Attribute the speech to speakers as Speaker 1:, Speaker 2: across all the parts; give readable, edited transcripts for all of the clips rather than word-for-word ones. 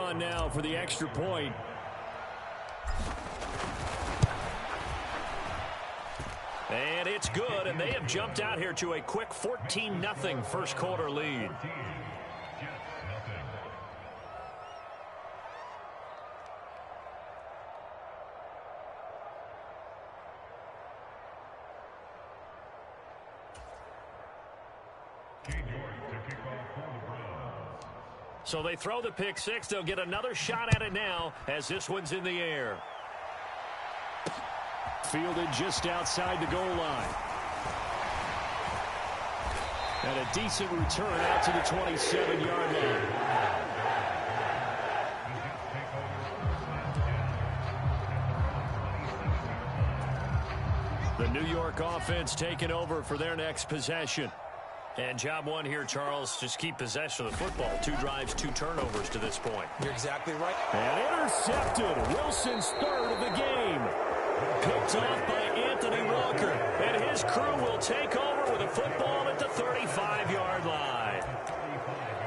Speaker 1: on now for the extra point. And it's good, and they have jumped out here to a quick 14-0 first quarter lead. So they throw the pick six. They'll get another shot at it now as this one's in the air. Fielded just outside the goal line. And a decent return out to the 27-yard line. The New York offense taking over for their next possession. And job one here, Charles, just keep possession of the football. 2 drives, 2 turnovers to this point.
Speaker 2: You're exactly right.
Speaker 1: And intercepted. Wilson's third of the game. Picked off by Anthony Walker. And his crew will take over with a football at the 35-yard line.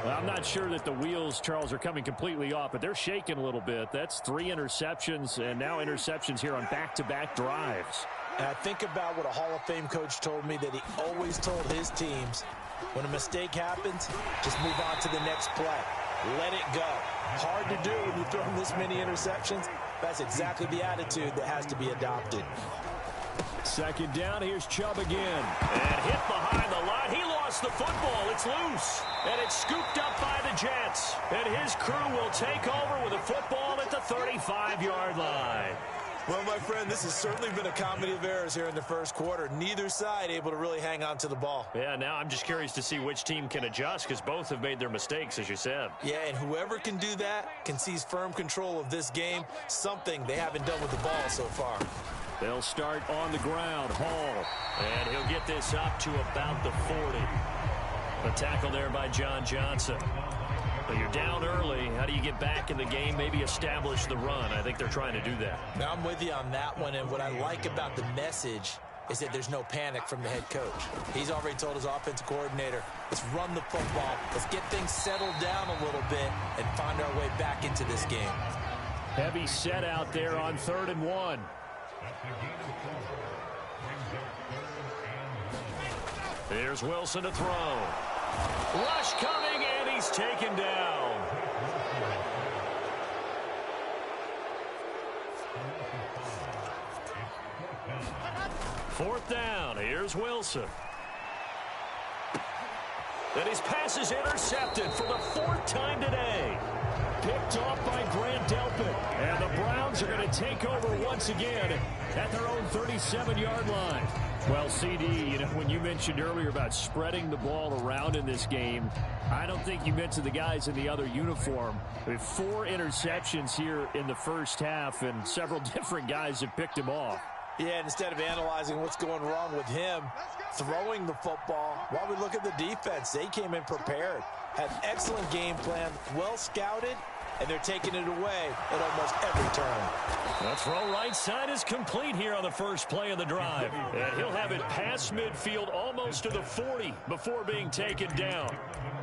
Speaker 1: Well, I'm not sure that the wheels, Charles, are coming completely off, but they're shaking a little bit. That's 3 interceptions, and now interceptions here on back-to-back drives.
Speaker 2: And I think about what a Hall of Fame coach told me that he always told his teams, when a mistake happens, just move on to the next play. Let it go. Hard to do when you throw this many interceptions. That's exactly the attitude that has to be adopted.
Speaker 1: Second down, here's Chubb again. And hit behind the line. He lost the football. It's loose. And it's scooped up by the Jets. And his crew will take over with a football at the 35-yard line.
Speaker 2: Well, my friend, this has certainly been a comedy of errors here in the first quarter. Neither side able to really hang on to the ball.
Speaker 1: Yeah, now I'm just curious to see which team can adjust because both have made their mistakes, as you said.
Speaker 2: Yeah, and whoever can do that can seize firm control of this game, something they haven't done with the ball so far.
Speaker 1: They'll start on the ground. Hall. And he'll get this up to about the 40. A tackle there by John Johnson. But you're down early. How do you get back in the game? Maybe establish the run. I think they're trying to do that.
Speaker 2: Now, I'm with you on that one, and what I like about the message is that there's no panic from the head coach. He's already told his offensive coordinator, let's run the football, let's get things settled down a little bit and find our way back into this game.
Speaker 1: Heavy set out there on 3rd and 1. Here's Wilson to throw. Rush coming, and he's taken down. Fourth down. Here's Wilson. And his pass is intercepted for the 4th time today. Picked off by Grant Delpit. And the Browns are going to take over once again at their own 37-yard line. Well, CD, you know, when you mentioned earlier about spreading the ball around in this game, I don't think you mentioned the guys in the other uniform. With 4 interceptions here in the first half, and several different guys have picked him off.
Speaker 2: Yeah, and instead of analyzing what's going wrong with him, throwing the football, while we look at the defense, they came in prepared, had an excellent game plan, well scouted, and they're taking it away at almost every turn.
Speaker 1: The throw right side is complete here on the first play of the drive. And he'll have it past midfield almost to the 40 before being taken down.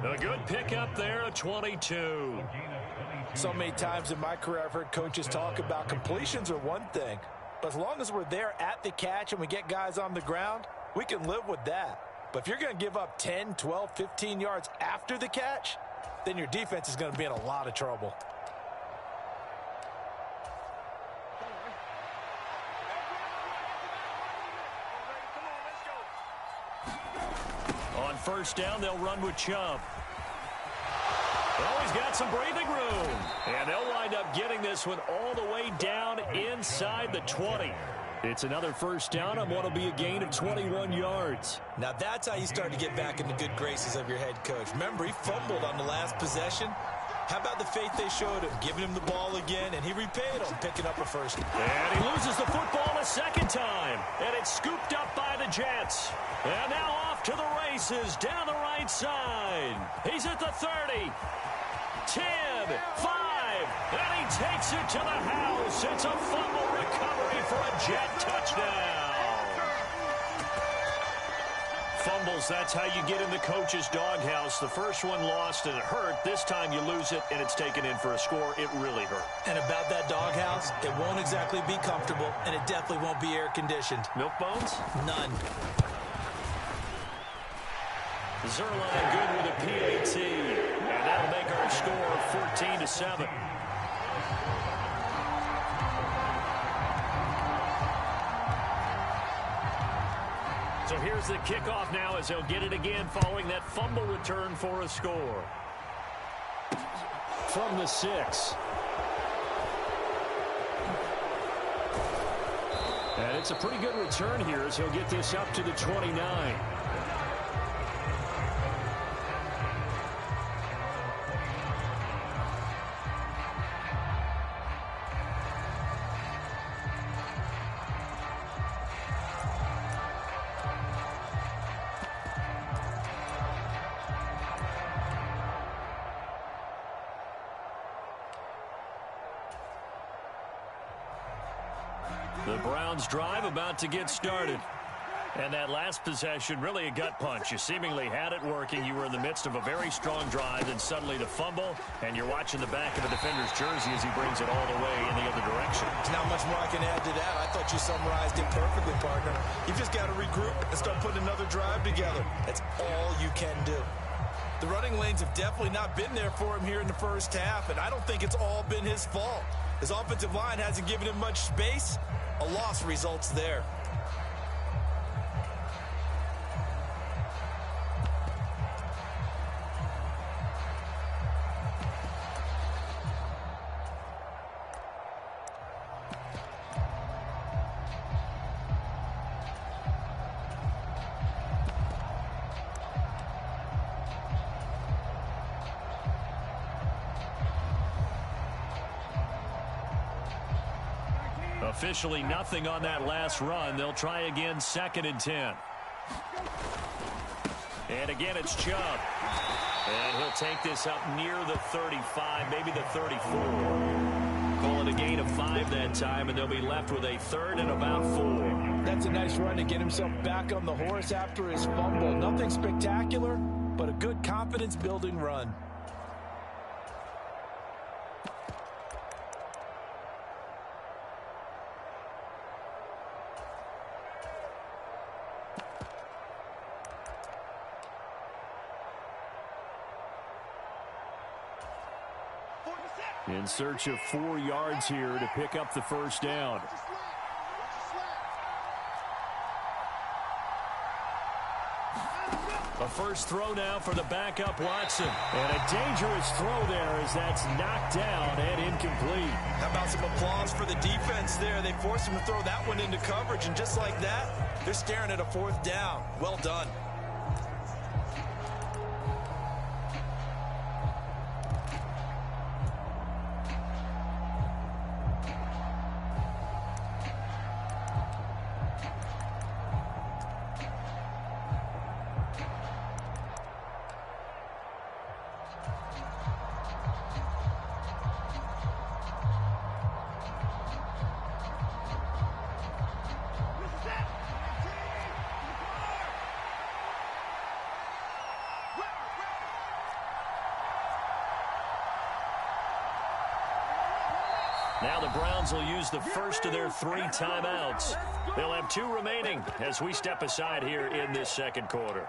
Speaker 1: A good pickup there, a 22.
Speaker 2: So many times in my career I've heard coaches talk about completions are one thing. But as long as we're there at the catch and we get guys on the ground, we can live with that. But if you're going to give up 10, 12, 15 yards after the catch, then your defense is going to be in a lot of trouble.
Speaker 1: On first down, they'll run with Chubb. Oh, he's got some breathing room. And they'll wind up getting this one all the way down inside the 20. It's another first down on what will be a gain of 21 yards.
Speaker 2: Now that's how you start to get back in the good graces of your head coach. Remember, he fumbled on the last possession. How about the faith they showed him, giving him the ball again, and he repaid him, picking up a first.
Speaker 1: And he loses the football a second time. And it's scooped up by the Jets. And now off to the races down the right side. He's at the 30. 10, 5, and he takes it to the house. It's a fumble recovery for a Jet touchdown. Fumbles, that's how you get in the coach's doghouse. The first one lost and it hurt. This time you lose it and it's taken in for a score. It really hurt.
Speaker 2: And about that doghouse, it won't exactly be comfortable, and it definitely won't be air-conditioned.
Speaker 1: Milk bones?
Speaker 2: None.
Speaker 1: Zerline good with a PAT. And that'll make our score 14-7. So here's the kickoff now as he'll get it again following that fumble return for a score. From the 6. And it's a pretty good return here as he'll get this up to the 29. The Browns drive about to get started. And that last possession, really a gut punch. You seemingly had it working. You were in the midst of a very strong drive, and suddenly the fumble, and you're watching the back of a defender's jersey as he brings it all the way in the other direction.
Speaker 2: There's not much more I can add to that. I thought you summarized it perfectly, partner. You've just got to regroup and start putting another drive together. That's all you can do. The running lanes have definitely not been there for him here in the first half, and I don't think it's all been his fault. His offensive line hasn't given him much space. A loss results there.
Speaker 1: Officially nothing on that last run. They'll try again, 2nd and 10. And again, it's Chubb. And he'll take this up near the 35, maybe the 34. Call it a gain of 5 that time, and they'll be left with a 3rd and about 4.
Speaker 2: That's a nice run to get himself back on the horse after his fumble. Nothing spectacular, but a good confidence-building run.
Speaker 1: In search of 4 yards here to pick up the first down. A first throw now for the backup Watson. And a dangerous throw there as that's knocked down and incomplete.
Speaker 2: How about some applause for the defense there? They forced him to throw that one into coverage, and just like that, they're staring at a 4th down. Well done.
Speaker 1: Now the Browns will use the first of their 3 timeouts. They'll have 2 remaining as we step aside here in this second quarter.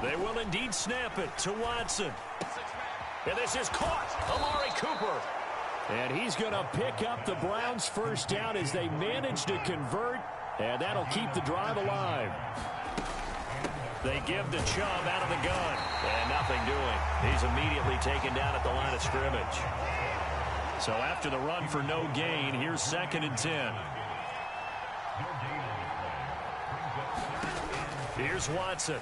Speaker 1: They will indeed snap it to Watson. And this is caught. Amari Cooper. And he's going to pick up the Browns' first down as they manage to convert. And that'll keep the drive alive. They give to Chubb out of the gun. And nothing doing. He's immediately taken down at the line of scrimmage. So after the run for no gain, here's 2nd and 10. Here's Watson.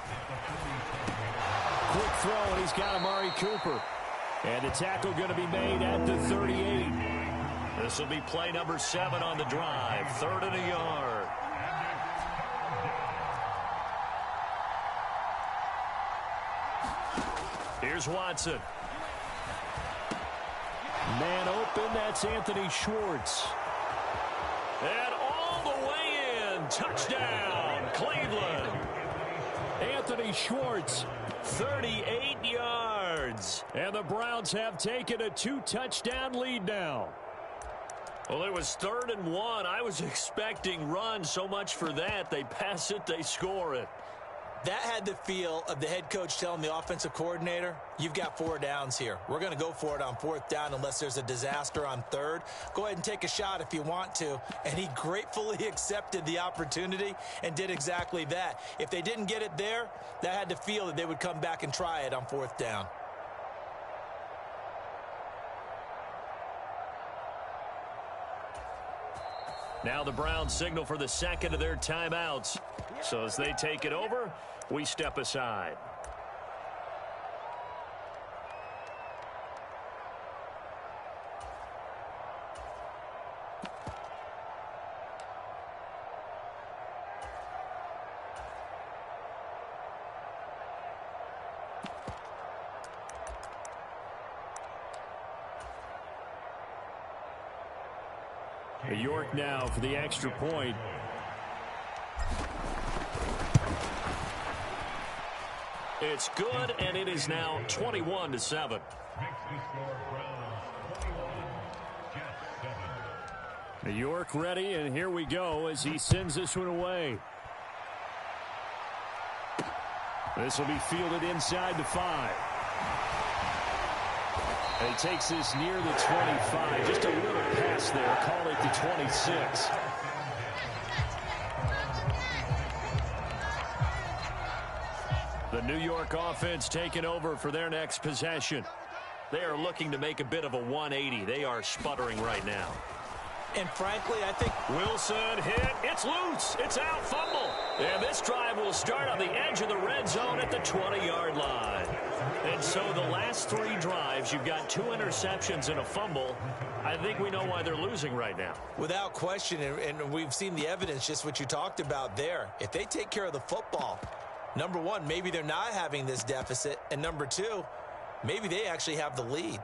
Speaker 1: quick throw, and he's got Amari Cooper. And the tackle going to be made at the 38. This will be play number 7 on the drive. 3rd and a yard. Here's Watson. Man open, that's Anthony Schwartz. And all the way in. Touchdown, Cleveland. Anthony Schwartz, 38 yards. And the Browns have taken a 2-touchdown lead now. Well, it was 3rd and 1. I was expecting run. So much for that. They pass it, they score it.
Speaker 2: That had the feel of the head coach telling the offensive coordinator, you've got 4 downs here. We're going to go for it on 4th down unless there's a disaster on 3rd. Go ahead and take a shot if you want to. And he gratefully accepted the opportunity and did exactly that. If they didn't get it there, that had the feel that they would come back and try it on 4th down.
Speaker 1: Now the Browns signal for the 2nd of their timeouts. So as they take it over, we step aside. York now for the extra point. It's good, and it is now 21-7. York ready, and here we go as he sends this one away. This will be fielded inside the 5. And he takes this near the 25. Just a little pass there. Call it the 26. The New York offense taking over for their next possession. They are looking to make a bit of a 180. They are sputtering right now.
Speaker 2: And frankly, I think
Speaker 1: Wilson hit. It's loose. It's out. Fumble. And this drive will start on the edge of the red zone at the 20-yard line. And so the last 3 drives, you've got 2 interceptions and a fumble. I think we know why they're losing right now.
Speaker 2: Without question, and we've seen the evidence, just what you talked about there. If they take care of the football, number 1, maybe they're not having this deficit. And number 2, maybe they actually have the lead.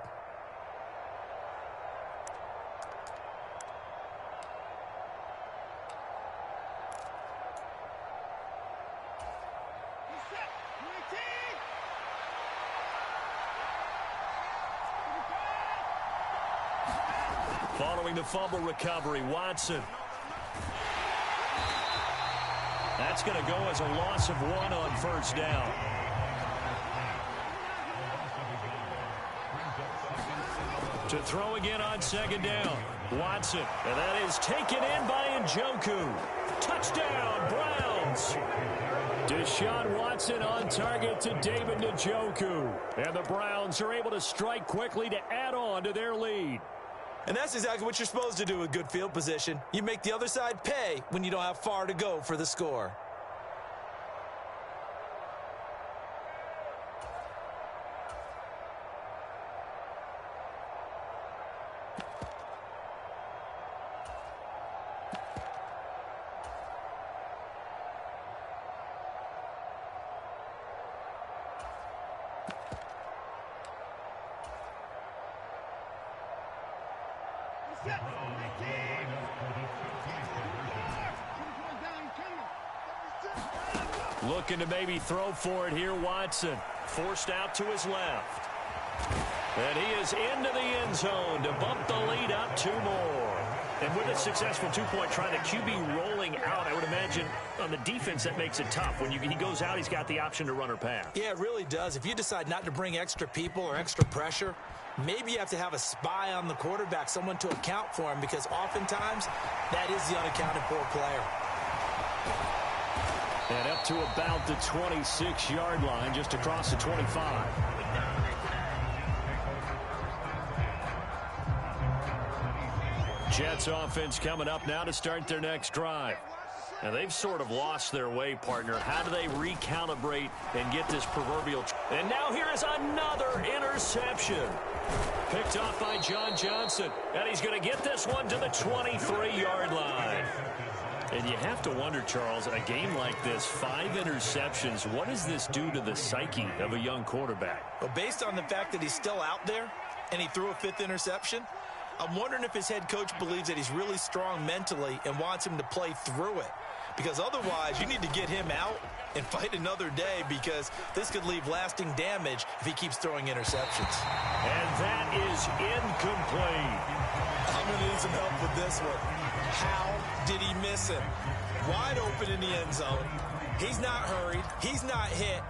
Speaker 1: Following the fumble recovery, Watson. That's going to go as a loss of 1 on 1st down. To throw again on 2nd down. Watson. And that is taken in by Njoku. Touchdown, Browns. Deshaun Watson on target to David Njoku. And the Browns are able to strike quickly to add on to their lead.
Speaker 2: And that's exactly what you're supposed to do with good field position. You make the other side pay when you don't have far to go for the score.
Speaker 1: Looking to maybe throw for it here, Watson. Forced out to his left. And he is into the end zone to bump the lead up 2 more. And with a successful 2-point try, the QB rolling out, I would imagine on the defense that makes it tough. When he goes out, he's got the option to run or pass.
Speaker 2: Yeah, it really does. If you decide not to bring extra people or extra pressure, maybe you have to have a spy on the quarterback, someone to account for him, because oftentimes that is the unaccounted for player.
Speaker 1: And up to about the 26-yard line, just across the 25. Jets offense coming up now to start their next drive. Now, they've sort of lost their way, partner. How do they recalibrate and get this proverbial... And now here is another interception. Picked off by John Johnson. And he's going to get this one to the 23-yard line. And you have to wonder, Charles, a game like this, 5 interceptions, what does this do to the psyche of a young quarterback?
Speaker 2: Well, based on the fact that he's still out there and he threw a 5th interception, I'm wondering if his head coach believes that he's really strong mentally and wants him to play through it. Because otherwise, you need to get him out and fight another day, because this could leave lasting damage if he keeps throwing interceptions.
Speaker 1: And that is incomplete.
Speaker 2: I'm going to need some help with this one. How did he miss him? Wide open in the end zone. He's not hurried. He's not hit.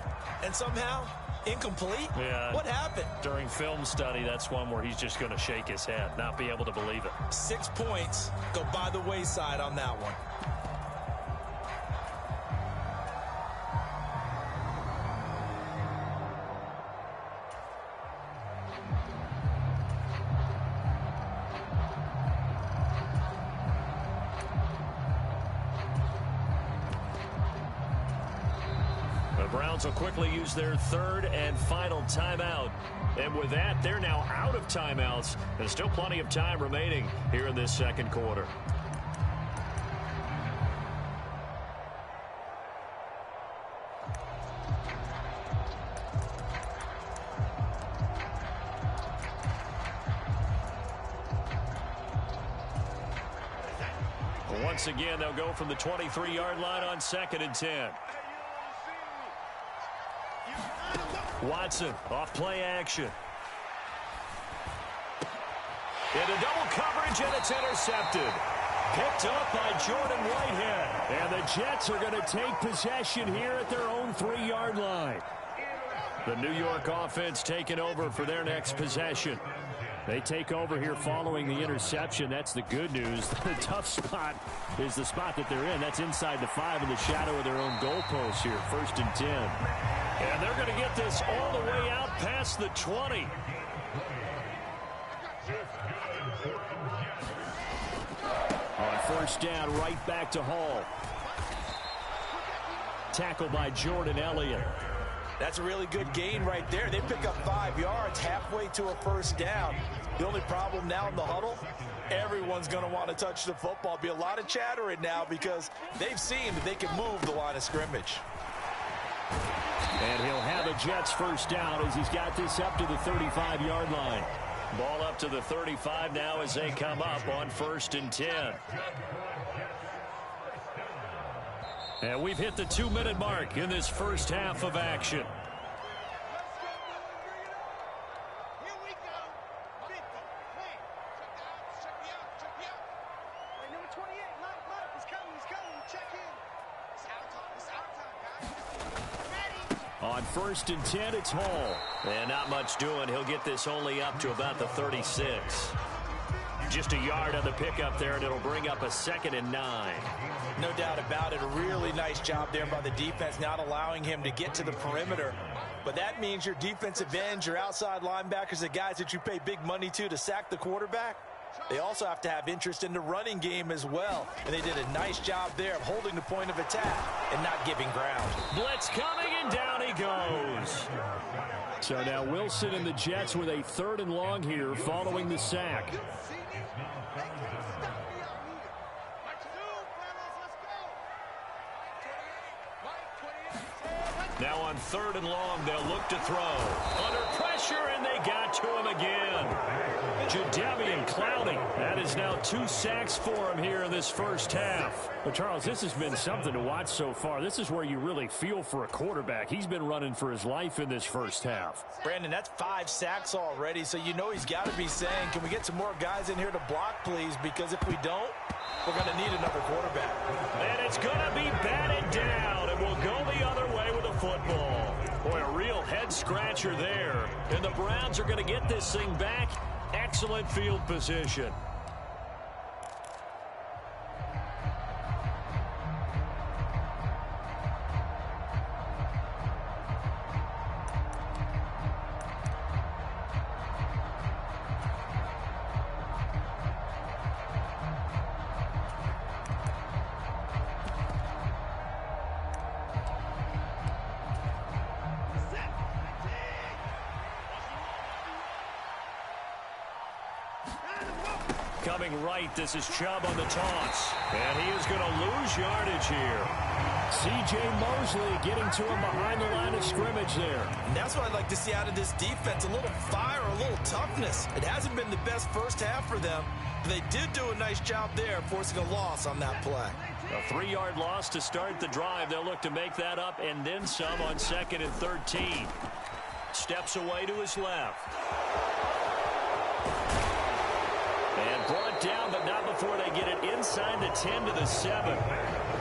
Speaker 2: And somehow, incomplete?
Speaker 1: Yeah.
Speaker 2: What happened?
Speaker 1: During film study, that's one where he's just going to shake his head, not be able to believe it.
Speaker 2: 6 points go by the wayside on that one.
Speaker 1: Browns will quickly use their 3rd and final timeout. And with that, they're now out of timeouts. There's still plenty of time remaining here in this second quarter. Once again, they'll go from the 23-yard line on 2nd and 10. Watson off play action. Into double coverage, and it's intercepted. Picked up by Jordan Whitehead. And the Jets are going to take possession here at their own 3-yard line. The New York offense taking over for their next possession. They take over here following the interception. That's the good news. The tough spot is the spot that they're in. That's inside the 5 in the shadow of their own goalpost here. 1st and 10. And they're going to get this all the way out past the 20. On 1st down, right back to Hall. Tackle by Jordan Elliott.
Speaker 2: That's a really good gain right there. They pick up 5 yards halfway to a 1st down. The only problem now in the huddle, everyone's going to want to touch the football. Be a lot of chattering now because they've seen that they can move the line of scrimmage.
Speaker 1: And he'll have a Jets 1st down as he's got this up to the 35-yard line. Ball up to the 35 now as they come up on 1st and 10. And we've hit the 2-minute mark in this first half of action. On 1st and 10, it's Hall. And not much doing. He'll get this only up to about the 36. Just a yard on the pickup there, and it'll bring up a 2nd and 9.
Speaker 2: No doubt about it. A really nice job there by the defense, not allowing him to get to the perimeter. But that means your defensive ends, your outside linebackers, the guys that you pay big money to sack the quarterback, they also have to have interest in the running game as well. And they did a nice job there of holding the point of attack and not giving ground.
Speaker 1: Blitz coming, and down he goes. So now Wilson and the Jets with a 3rd and long here following the sack. Now on 3rd and long, they'll look to throw. Under pressure, and they got to him again. Jadeveon Clowney. That is now 2 sacks for him here in this first half. But, Charles, this has been something to watch so far. This is where you really feel for a quarterback. He's been running for his life in this first half.
Speaker 2: Brandon, that's 5 sacks already, so you know he's got to be saying, can we get some more guys in here to block, please? Because if we don't, we're going to need another quarterback.
Speaker 1: And it's going to be batted down, and we'll go the other way with a football. Boy, a real head-scratcher there. And the Browns are going to get this thing back. Excellent field position. coming right. This is Chubb on the toss. And he is going to lose yardage here. C.J. Mosley getting to him behind the line of scrimmage there.
Speaker 2: And that's what I'd like to see out of this defense, a little fire, a little toughness. It hasn't been the best first half for them, but they did do a nice job there, forcing a loss on that play.
Speaker 1: A 3-yard loss to start the drive. They'll look to make that up and then some on 2nd and 13. Steps away to his left. And brought down, but not before they get it inside the 10 to the 7.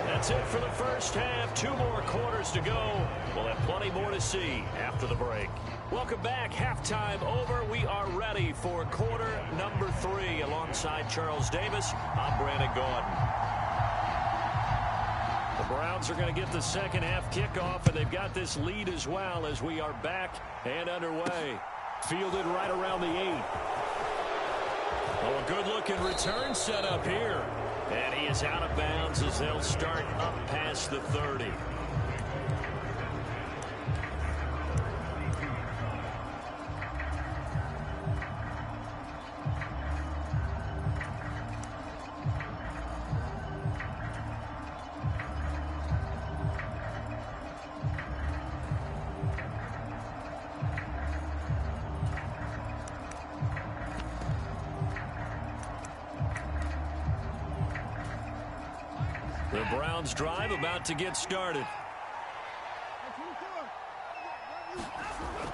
Speaker 1: That's it for the first half. 2 more quarters to go. We'll have plenty more to see after the break. Welcome back. Halftime over. We are ready for quarter number 3. Alongside Charles Davis, I'm Brandon Gordon. The Browns are going to get the second half kickoff, and they've got this lead as well as we are back and underway. Fielded right around the 8. Oh, a good-looking return set up here. And he is out of bounds as they'll start up past the 30. The Browns drive about to get started.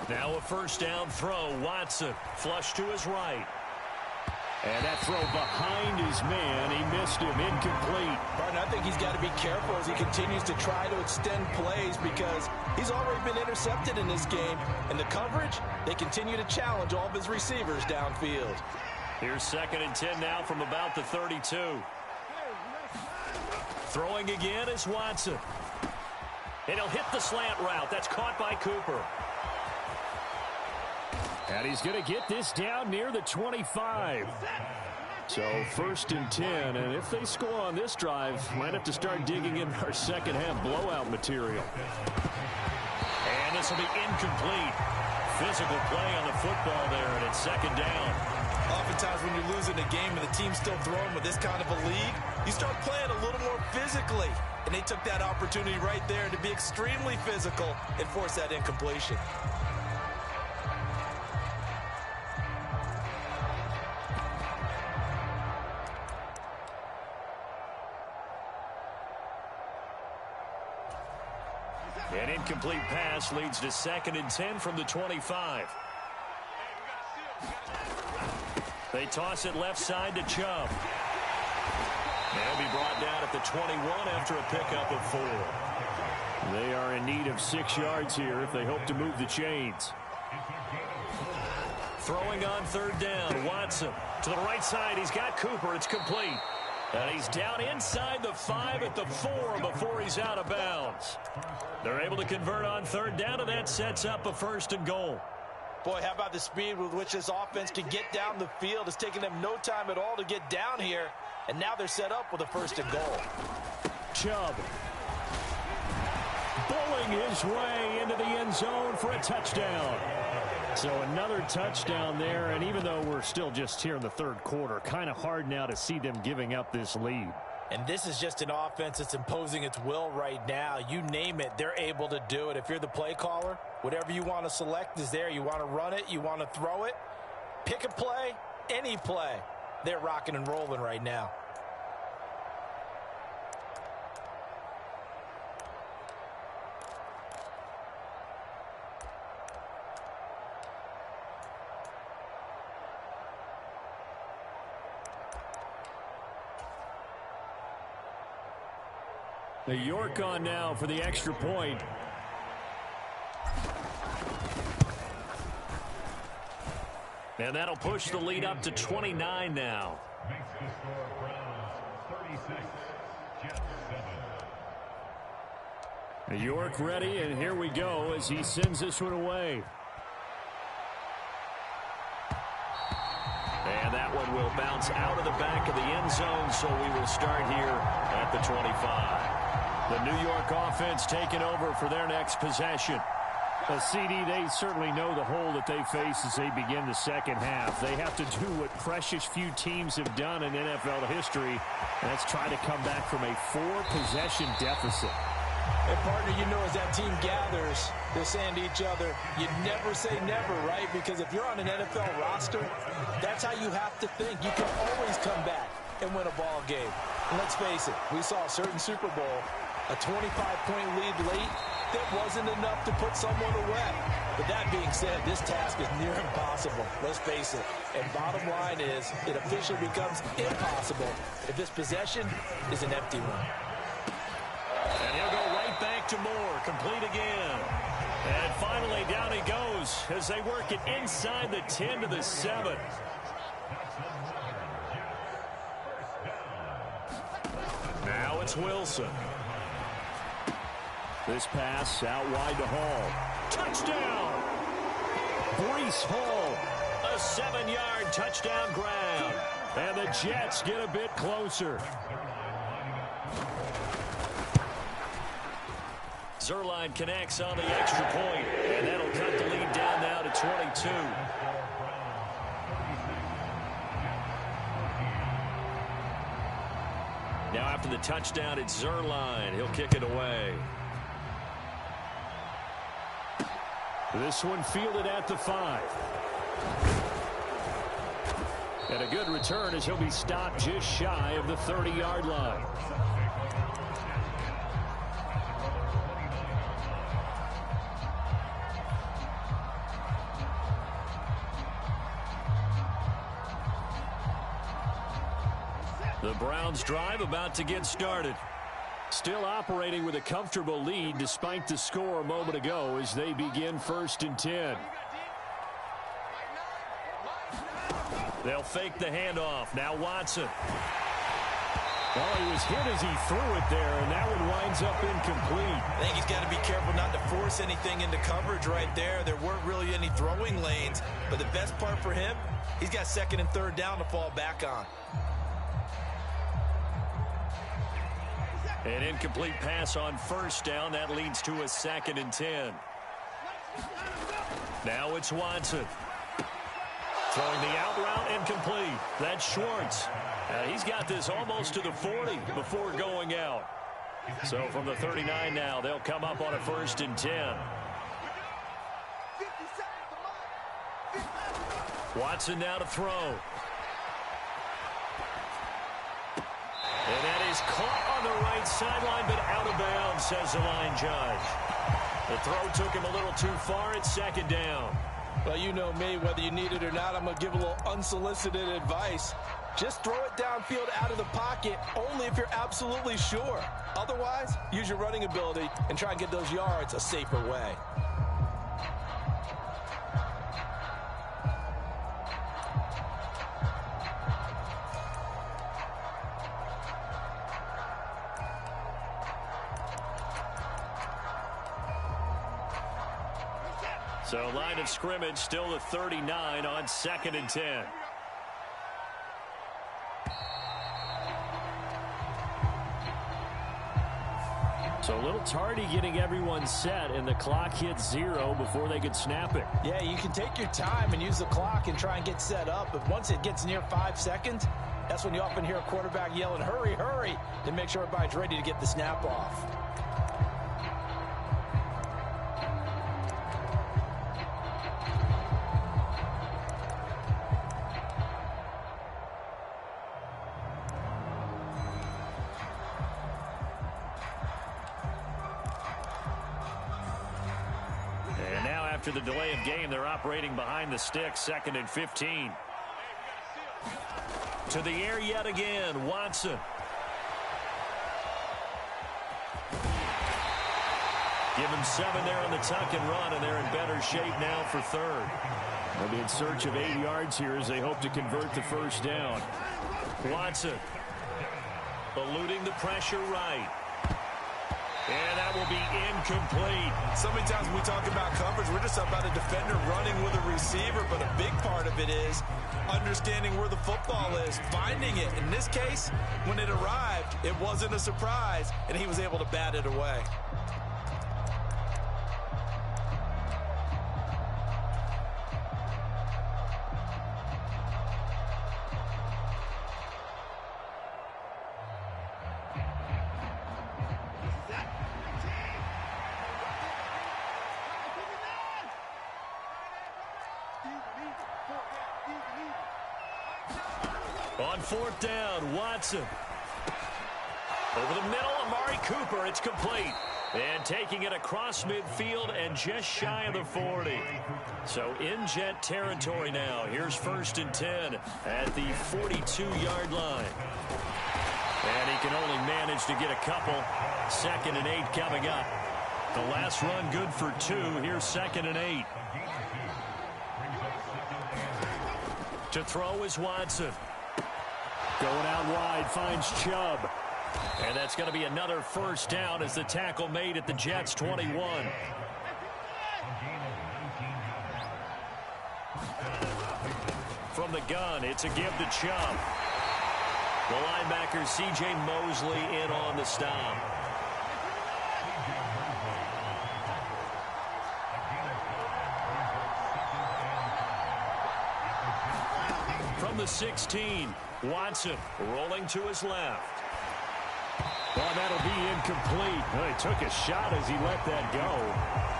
Speaker 1: Now a first down throw. Watson flush to his right. And that throw behind his man. He missed him. Incomplete.
Speaker 2: Martin, I think he's got to be careful as he continues to try to extend plays because he's already been intercepted in this game. And the coverage, they continue to challenge all of his receivers downfield.
Speaker 1: Here's 2nd and 10 now from about the 32. Throwing again is Watson. And he'll hit the slant route. That's caught by Cooper. And he's going to get this down near the 25. So 1st and 10. And if they score on this drive, might have to start digging in our second half blowout material. And this will be incomplete. Physical play on the football there, and it's 2nd down.
Speaker 2: Oftentimes when you're losing a game and the team's still throwing with this kind of a lead, you start playing a little more physically. And they took that opportunity right there to be extremely physical and force that incompletion.
Speaker 1: An incomplete pass leads to 2nd and 10 from the 25. They toss it left side to Chubb. They'll be brought down at the 21 after a pickup of 4. They are in need of 6 yards here if they hope to move the chains. Throwing on 3rd down, Watson to the right side. He's got Cooper. It's complete. And he's down inside the 5 at the 4 before he's out of bounds. They're able to convert on 3rd down, and that sets up a 1st and goal.
Speaker 2: Boy, how about the speed with which this offense can get down the field? It's taken them no time at all to get down here, and now they're set up with a 1st and goal.
Speaker 1: Chubb bowling his way into the end zone for a touchdown. So another touchdown there, and even though we're still just here in the 3rd quarter, kind of hard now to see them giving up this lead.
Speaker 2: And this is just an offense that's imposing its will right now. You name it, they're able to do it. If you're the play caller, whatever you want to select is there. You want to run it, you want to throw it. Pick a play, any play. They're rocking and rolling right now.
Speaker 1: The York on now for the extra point. And that'll push the lead up to 29 now. York ready, and here we go as he sends this one away. And that one will bounce out of the back of the end zone, so we will start here at the 25. The New York offense taking over for their next possession. Well, CD, they certainly know the hole that they face as they begin the second half. They have to do what precious few teams have done in NFL history, and that's try to come back from a 4-possession deficit.
Speaker 2: And, partner, you know as that team gathers, they're saying to each other, you never say never, right? Because if you're on an NFL roster, that's how you have to think. You can always come back and win a ball game. And let's face it, we saw a certain Super Bowl, a 25-point lead late, that wasn't enough to put someone away. But that being said, this task is near impossible. Let's face it. And bottom line is, it officially becomes impossible if this possession is an empty one.
Speaker 1: And he'll go right back to Moore, complete again. And finally, down he goes as they work it inside the 10 to the 7. Now it's Wilson. This pass out wide to Hall. Touchdown! Breece Hall, a 7-yard touchdown grab. And the Jets get a bit closer. Zerline connects on the extra point, and that'll cut the lead down now to 22. Now after the touchdown, it's Zerline. He'll kick it away. This one fielded at the 5. And a good return as he'll be stopped just shy of the 30-yard line. The Browns drive about to get started. Still operating with a comfortable lead despite the score a moment ago as they begin 1st and 10. They'll fake the handoff. Now Watson. Well, he was hit as he threw it there, and that one winds up incomplete.
Speaker 2: I think he's got to be careful not to force anything into coverage right there. There weren't really any throwing lanes, but the best part for him, he's got 2nd and 3rd down to fall back on.
Speaker 1: An incomplete pass on 1st down. That leads to a 2nd and 10. Now it's Watson. Throwing the out route incomplete. That's Schwartz. He's got this almost to the 40 before going out. So from the 39 now, they'll come up on a 1st and 10. Watson now to throw. And that is caught on the right sideline, but out of bounds, says the line judge. The throw took him a little too far. It's 2nd down.
Speaker 2: Well, you know me, whether you need it or not, I'm going to give a little unsolicited advice. Just throw it downfield out of the pocket, only if you're absolutely sure. Otherwise, use your running ability and try and get those yards a safer way.
Speaker 1: So line of scrimmage still the 39 on 2nd and 10. So a little tardy getting everyone set, and the clock hits 0 before they could snap it.
Speaker 2: Yeah, you can take your time and use the clock and try and get set up, but once it gets near 5 seconds, that's when you often hear a quarterback yelling, hurry, hurry, to make sure everybody's ready to get the snap off.
Speaker 1: After the delay of game, they're operating behind the sticks, 2nd and 15. To the air yet again, Watson. Give him 7 there on the tuck and run, and they're in better shape now for 3rd. They'll be in search of 8 yards here as they hope to convert the 1st down. Watson eluding the pressure right. And that will be incomplete.
Speaker 2: So many times when we talk about coverage, we're just about a defender running with a receiver, but a big part of it is understanding where the football is, finding it. In this case, when it arrived, it wasn't a surprise, and he was able to bat it away.
Speaker 1: On fourth down, Watson. Over the middle, Amari Cooper. It's complete. And taking it across midfield and just shy of the 40. So in Jet territory now. Here's 1st and 10 at the 42-yard line. And he can only manage to get a couple. 2nd and 8 coming up. The last run good for 2. Here's 2nd and 8. To throw is Watson. Going out wide, finds Chubb. And that's going to be another first down as the tackle made at the Jets' 21. From the gun, it's a give to Chubb. The linebacker, C.J. Mosley, in on the stop. From the 16, Watson rolling to his left. Well, that'll be incomplete. Well, he took a shot as he let that go.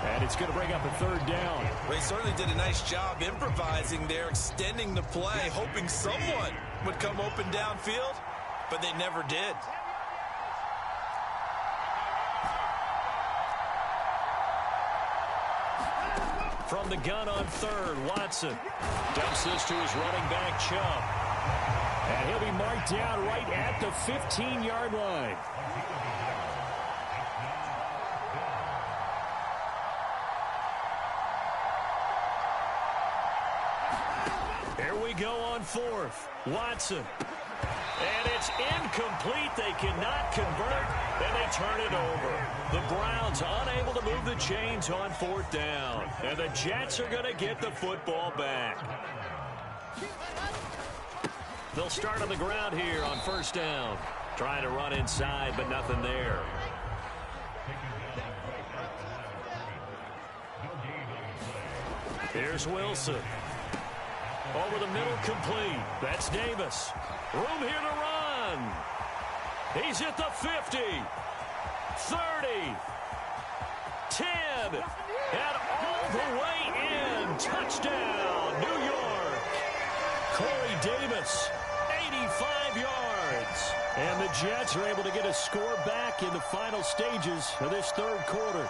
Speaker 1: And it's going to bring up a 3rd down.
Speaker 2: Well, he certainly did a nice job improvising there, extending the play, hoping someone would come open downfield, but they never did.
Speaker 1: From the gun on 3rd, Watson dumps this to his running back, Chubb. And he'll be marked down right at the 15-yard line. Here we go on 4th. Watson. And it's incomplete. They cannot convert, and they turn it over. The Browns unable to move the chains on 4th down. And the Jets are going to get the football back. They'll start on the ground here on 1st down. Trying to run inside, but nothing there. Here's Wilson. Over the middle, complete. That's Davis. Room here to run. He's at the 50. 30. 10. And all the way in. Touchdown, New York. Corey Davis, 85 yards. And the Jets are able to get a score back in the final stages of this 3rd quarter.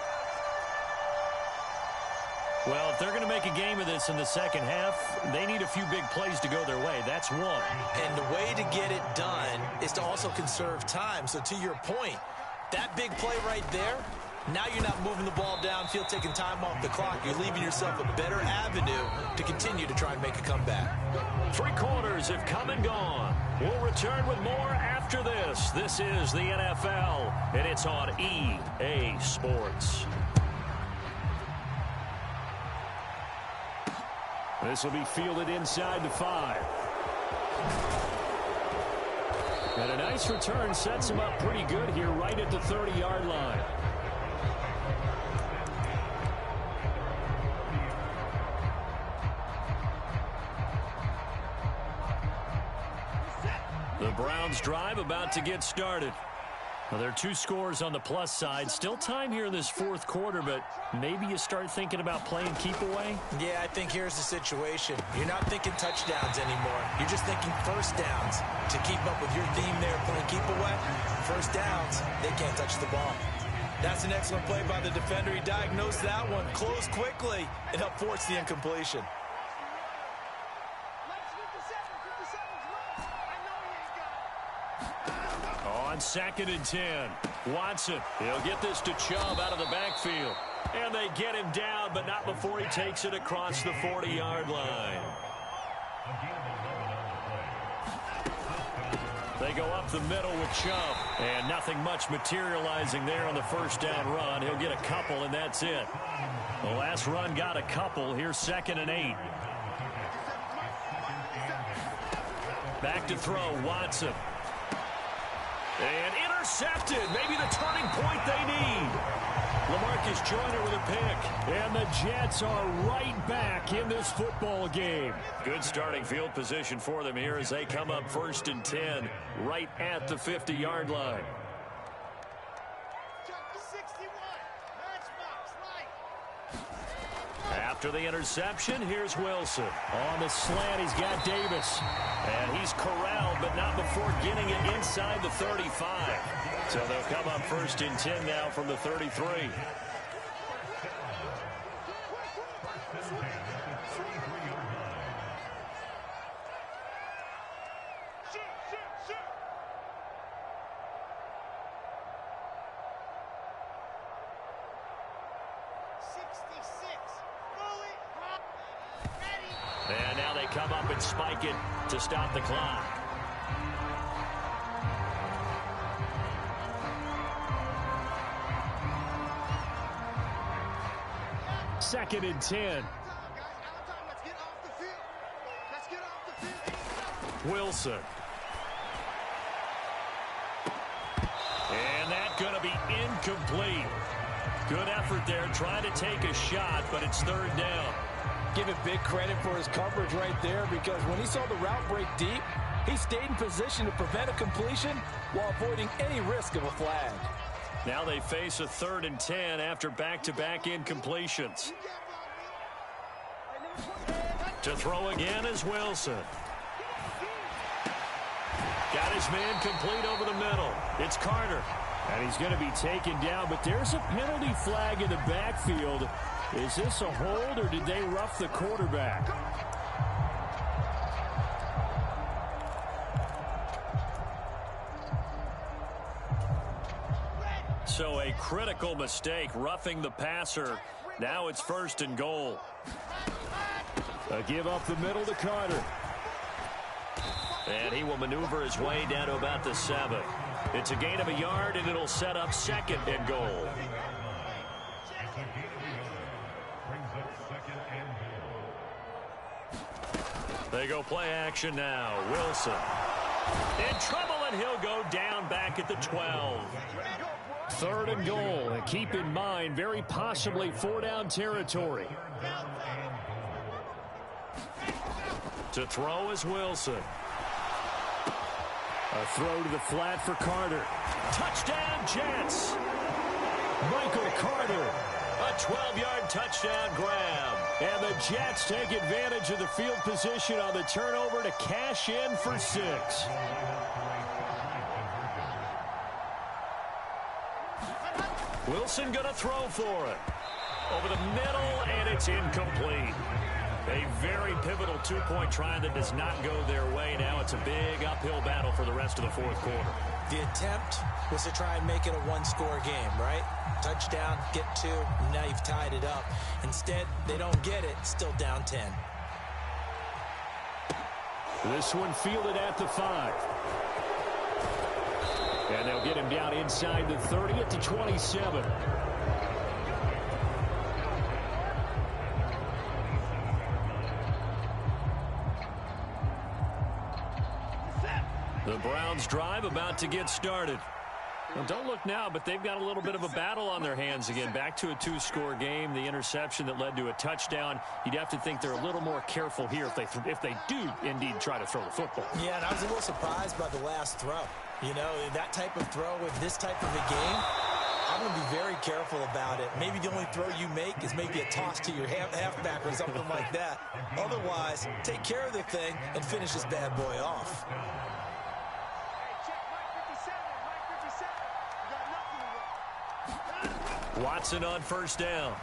Speaker 1: Well, if they're going to make a game of this in the 2nd half, they need a few big plays to go their way. That's one.
Speaker 2: And the way to get it done is to also conserve time. So to your point, that big play right there, now you're not moving the ball downfield, taking time off the clock. You're leaving yourself a better avenue to continue to try and make a comeback.
Speaker 1: 3 quarters have come and gone. We'll return with more after this. This is the NFL, and it's on EA Sports. This will be fielded inside the 5. And a nice return sets him up pretty good here right at the 30-yard line. The Browns drive about to get started. Well, there are 2 scores on the plus side. Still time here in this 4th quarter, but maybe you start thinking about playing keep away?
Speaker 2: Yeah, I think here's the situation. You're not thinking touchdowns anymore. You're just thinking first downs. To keep up with your theme there, playing keep away, first downs, they can't touch the ball. That's an excellent play by the defender. He diagnosed that one, closed quickly, and helped force the incompletion.
Speaker 1: On 2nd and 10, Watson. He'll get this to Chubb out of the backfield. And they get him down, but not before he takes it across the 40-yard line. They go up the middle with Chubb. And nothing much materializing there on the first down run. He'll get a couple, and that's it. The last run got a couple. Here's 2nd and 8. Back to throw, Watson. And intercepted. Maybe the turning point they need. LaMarcus Joyner with a pick. And the Jets are right back in this football game. Good starting field position for them here as they come up 1st and 10 right at the 50-yard line. After the interception, here's Wilson. On the slant, he's got Davis. And he's corralled, but not before getting it inside the 35. So they'll come up 1st and 10 now from the 33. And now they come up and spike it to stop the clock. Second and 10. Wilson. And that's going to be incomplete. Good effort there, trying to take a shot, but it's 3rd down.
Speaker 2: Give it big credit for his coverage right there, because when he saw the route break deep, he stayed in position to prevent a completion while avoiding any risk of a flag.
Speaker 1: Now they face a 3rd and 10 after back-to-back incompletions. To throw again is Wilson. Got his man complete over the middle. It's Carter. And he's going to be taken down, but there's a penalty flag in the backfield. Is this a hold, or did they rough the quarterback? So a critical mistake, roughing the passer. Now it's 1st and goal. A give up the middle to Carter. And he will maneuver his way down to about the 7. It's a gain of a yard, and it'll set up 2nd and goal. They go play action now. Wilson in trouble, and he'll go down back at the 12. 3rd and goal. And keep in mind, very possibly 4-down territory. To throw is Wilson. A throw to the flat for Carter. Touchdown, Jets. Michael Carter. A 12-yard touchdown grab. And the Jets take advantage of the field position on the turnover to cash in for 6. Wilson going to throw for it. Over the middle, and it's incomplete. A very pivotal 2-point try that does not go their way. Now it's a big uphill battle for the rest of the 4th quarter.
Speaker 2: The attempt was to try and make it a one-score game, right? Touchdown, get 2, now you've tied it up. Instead, they don't get it, still down 10.
Speaker 1: This one fielded at the 5. And they'll get him down inside the 30 at the 27. The Browns drive about to get started. Well, don't look now, but they've got a little bit of a battle on their hands again. Back to a 2-score game. The interception that led to a touchdown. You'd have to think they're a little more careful here if they do indeed try to throw the football.
Speaker 2: Yeah, and I was a little surprised by the last throw. You know, that type of throw with this type of a game, I'm going to be very careful about it. Maybe the only throw you make is maybe a toss to your halfback or something like that. Otherwise, take care of the thing and finish this bad boy off.
Speaker 1: Watson on 1st down.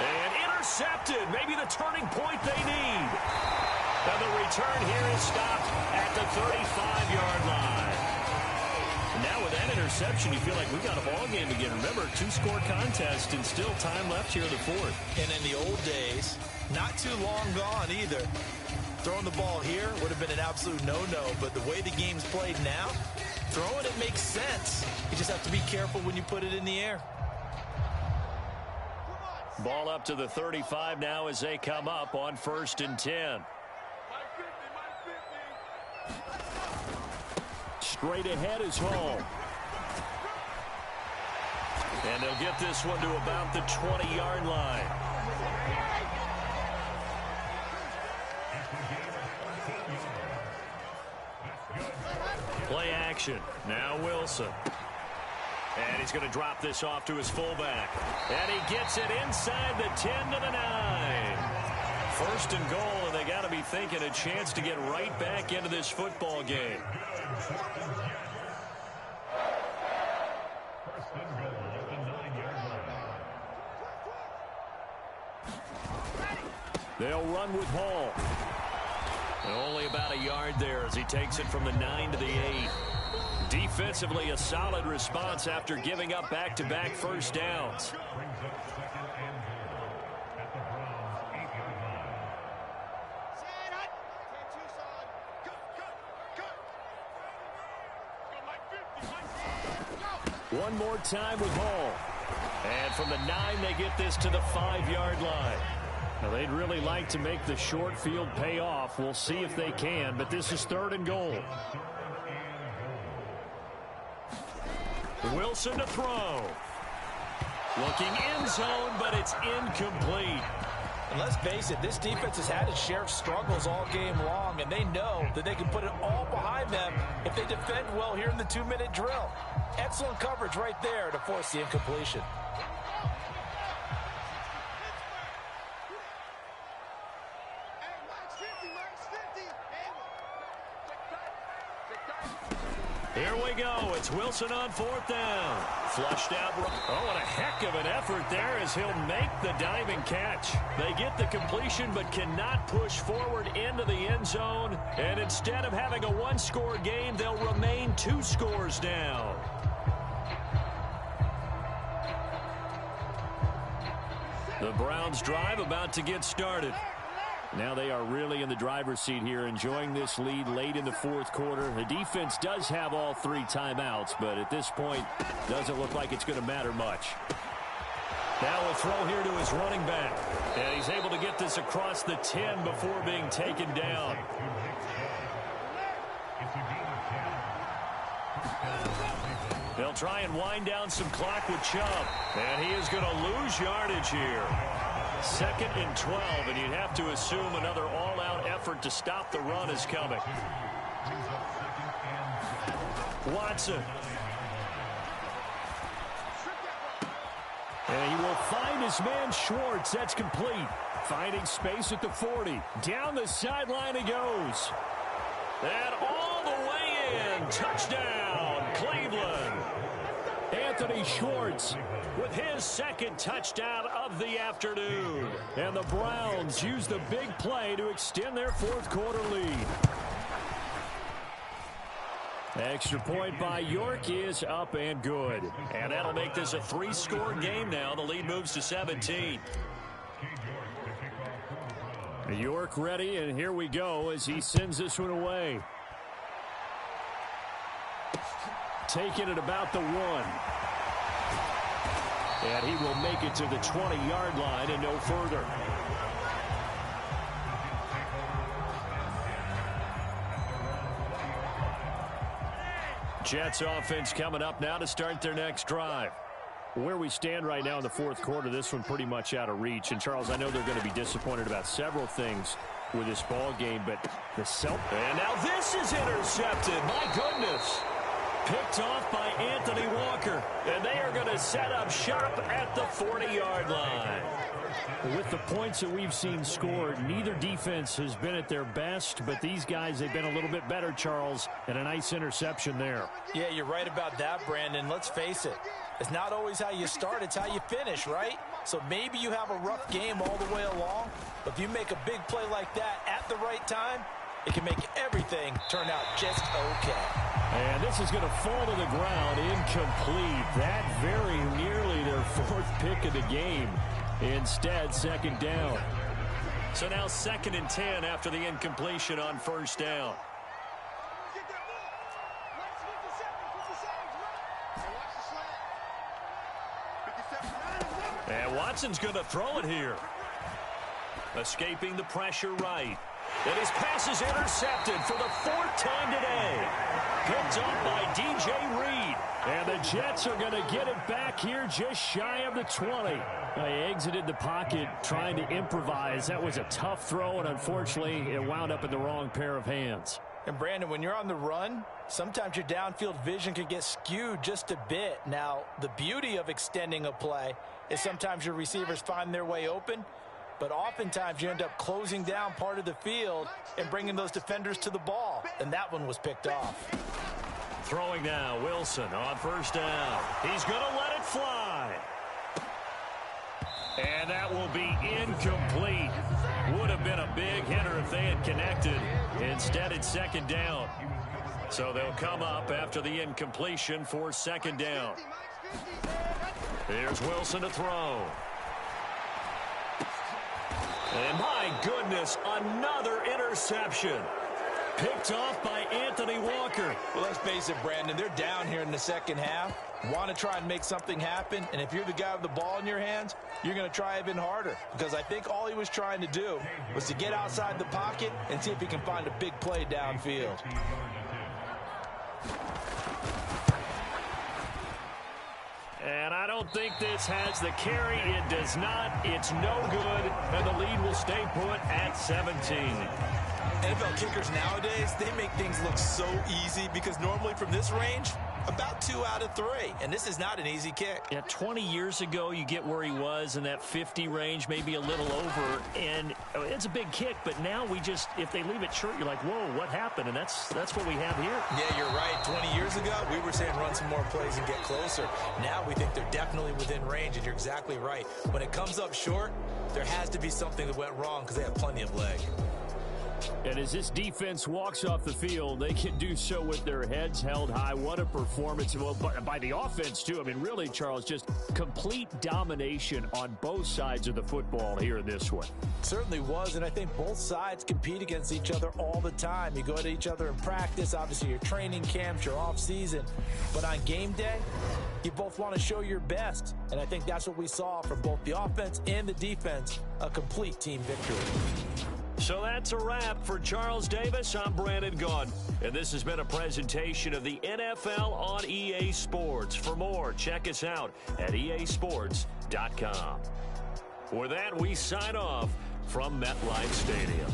Speaker 1: And intercepted. Maybe the turning point they need. And the return here is stopped at the 35-yard line. And now with that interception, you feel like we got a ball game again. Remember, 2-score contest and still time left here in the 4th.
Speaker 2: And in the old days, not too long gone either. Throwing the ball here would have been an absolute no-no, but the way the game's played now, throwing it makes sense. You just have to be careful when you put it in the air.
Speaker 1: Ball up to the 35 now as they come up on 1st and 10. Straight ahead is Hall. And they'll get this one to about the 20-yard line. Play action. Now Wilson. And he's going to drop this off to his fullback. And he gets it inside the 10 to the 9. First and goal, and they got to be thinking a chance to get right back into this football game. They'll run with Hall. And only about a yard there as he takes it from the 9 to the 8. Defensively, a solid response after giving up back-to-back first downs. One more time with Hall. And from the 9, they get this to the 5-yard line. Now, they'd really like to make the short field pay off. We'll see if they can, but this is 3rd and goal. Wilson to throw. Looking end zone, but it's incomplete.
Speaker 2: And let's face it, this defense has had its share of struggles all game long, and they know that they can put it all behind them if they defend well here in the 2-minute drill. Excellent coverage right there to force the incompletion.
Speaker 1: Here we go. It's Wilson on 4th down. Flushed out. Oh, and a heck of an effort there as he'll make the diving catch. They get the completion but cannot push forward into the end zone. And instead of having a 1-score game, they'll remain 2 scores down. The Browns drive about to get started. Now they are really in the driver's seat here, enjoying this lead late in the 4th quarter. The defense does have all 3 timeouts, but at this point, doesn't look like it's going to matter much. Now a throw here to his running back. And he's able to get this across the 10 before being taken down. They'll try and wind down some clock with Chubb. And he is going to lose yardage here. 2nd and 12, and you'd have to assume another all-out effort to stop the run is coming. Watson. And he will find his man Schwartz. That's complete. Finding space at the 40. Down the sideline he goes. And all the way in. Touchdown, Cleveland. Anthony Schwartz with his 2nd touchdown of the afternoon. And the Browns use the big play to extend their 4th quarter lead. Extra point by York is up and good. And that'll make this a 3-score game now. The lead moves to 17. York ready, and here we go as he sends this one away. Taking it about the 1. And he will make it to the 20-yard line and no further. Jets offense coming up now to start their next drive. Where we stand right now in the 4th quarter, this one pretty much out of reach. And, Charles, I know they're going to be disappointed about several things with this ball game, but the And now this is intercepted. My goodness. Picked off by Anthony Walker. And they are going to set up shop at the 40-yard line. With the points that we've seen scored, neither defense has been at their best, but these guys, they've been a little bit better, Charles, and a nice interception there. Yeah, you're right about that, Brandon. Let's face it. It's not always how you start, it's how you finish, right? So maybe you have a rough game all the way along, but if you make a big play like that at the right time, it can make everything turn out just okay. And this is going to fall to the ground, incomplete. That very nearly their 4th pick of the game. Instead, 2nd down. So now 2nd and 10 after the incompletion on 1st down. And Watson's going to throw it here. Escaping the pressure right. And his pass is intercepted for the 4th time today. Picked up by D.J. Reed. And the Jets are going to get it back here just shy of the 20. He exited the pocket trying to improvise. That was a tough throw, and unfortunately, it wound up in the wrong pair of hands.
Speaker 2: And Brandon, when you're on the run, sometimes your downfield vision can get skewed just a bit. Now, the beauty of extending a play is sometimes your receivers find their way open, but oftentimes you end up closing down part of the field and bringing those defenders to the ball. And that one was picked off.
Speaker 1: Throwing now, Wilson on first down. He's going to let it fly. And that will be incomplete. Would have been a big hitter if they had connected. Instead, it's second down. So they'll come up after the incompletion for second down. Here's Wilson to throw. And my goodness, another interception. Picked off by Anthony Walker.
Speaker 2: Well, let's face it, Brandon, they're down here in the second half. Want to try and make something happen, and if you're the guy with the ball in your hands, you're going to try even harder, because I think all he was trying to do was to get outside the pocket and see if he can find a big play downfield.
Speaker 1: And I don't think this has the carry. It does not. It's no good, and the lead will stay put at 17.
Speaker 2: NFL kickers nowadays, they make things look so easy because normally from this range, about 2 out of 3. And this is not an easy kick.
Speaker 1: Yeah, 20 years ago, you get where he was in that 50 range, maybe a little over. And it's a big kick, but now we just, if they leave it short, you're like, whoa, what happened? And that's what we have here.
Speaker 2: Yeah, you're right. 20 years ago, we were saying run some more plays and get closer. Now we think they're definitely within range, and you're exactly right. When it comes up short, there has to be something that went wrong because they have plenty of leg.
Speaker 1: And as this defense walks off the field, they can do so with their heads held high. What a performance. Well, by the offense, too. I mean, really, Charles, just complete domination on both sides of the football here in this one.
Speaker 2: Certainly was, and I think both sides compete against each other all the time. You go at each other in practice, obviously your training camps, your off-season. But on game day, you both want to show your best. And I think that's what we saw from both the offense and the defense, a complete team victory.
Speaker 1: So that's a wrap for Charles Davis. I'm Brandon Gaudin, and this has been a presentation of the NFL on EA Sports. For more, check us out at easports.com. With that, we sign off from MetLife Stadium.